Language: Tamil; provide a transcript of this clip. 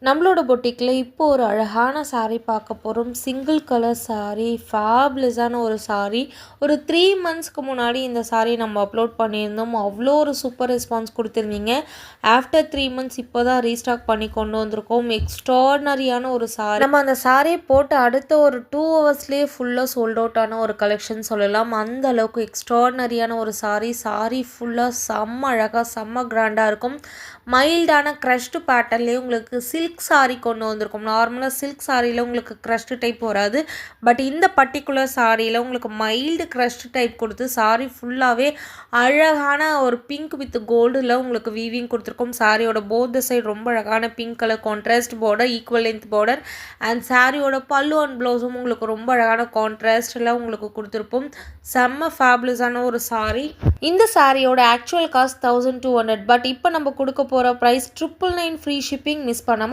நம்மளோட பொட்டிக்கில் இப்போ ஒரு அழகான saree பார்க்க போகிறோம். சிங்கிள் கலர் saree, ஃபேப்லெஸ்ஸான ஒரு saree. ஒரு 3 மந்த்ஸ்க்கு முன்னாடி இந்த saree நம்ம அப்லோட் பண்ணியிருந்தோம். அவ்வளோ ஒரு சூப்பர் ரெஸ்பான்ஸ் கொடுத்துருந்தீங்க. ஆஃப்டர் 3 மந்த்ஸ் இப்போ தான் ரீஸ்டாக் பண்ணி கொண்டு வந்திருக்கோம். எக்ஸ்ட்ராடனரியான ஒரு saree. நம்ம அந்த saree போட்டு அடுத்த ஒரு 2 ஹவர்ஸ்லேயே ஃபுல்லாக சோல்ட் அவுட் ஆன ஒரு கலெக்ஷன் சொல்லலாம். அந்த அளவுக்கு எக்ஸ்ட்ராடனரியான ஒரு saree ஃபுல்லாக செம்ம அழகாக செம்ம கிராண்டாக இருக்கும். மைல்டான க்ரஷ்டு பேட்டர்ன்லேயே உங்களுக்கு சில்க் saree கொண்டு வந்திருக்கும். நார்மலாக சில்க் சாரியில் உங்களுக்கு க்ரஷ்டு டைப் வராது. பட் இந்த பர்டிகுலர் சாரியில் உங்களுக்கு மைல்டு க்ரஷ்டு டைப் கொடுத்து saree ஃபுல்லாகவே அழகான ஒரு பிங்க் வித் கோல்டில் உங்களுக்கு வீவிங் கொடுத்துருக்கோம். சாரியோட போத் சைடு ரொம்ப அழகான pink colour contrast border, equal length border and சாரியோட பல்லு அண்ட் ப்ளவுஸும் உங்களுக்கு ரொம்ப அழகான கான்ட்ராஸ்டில் உங்களுக்கு கொடுத்துருப்போம். செம்ம ஃபேபுலஸான ஒரு saree. இந்த சாரியோட ஆக்சுவல் காஸ்ட் 1200. பட் இப்போ நம்ம கொடுக்க போகிற ப்ரைஸ் 999 ஃப்ரீ ஷிப்பிங். மிஸ் பண்ணாமல்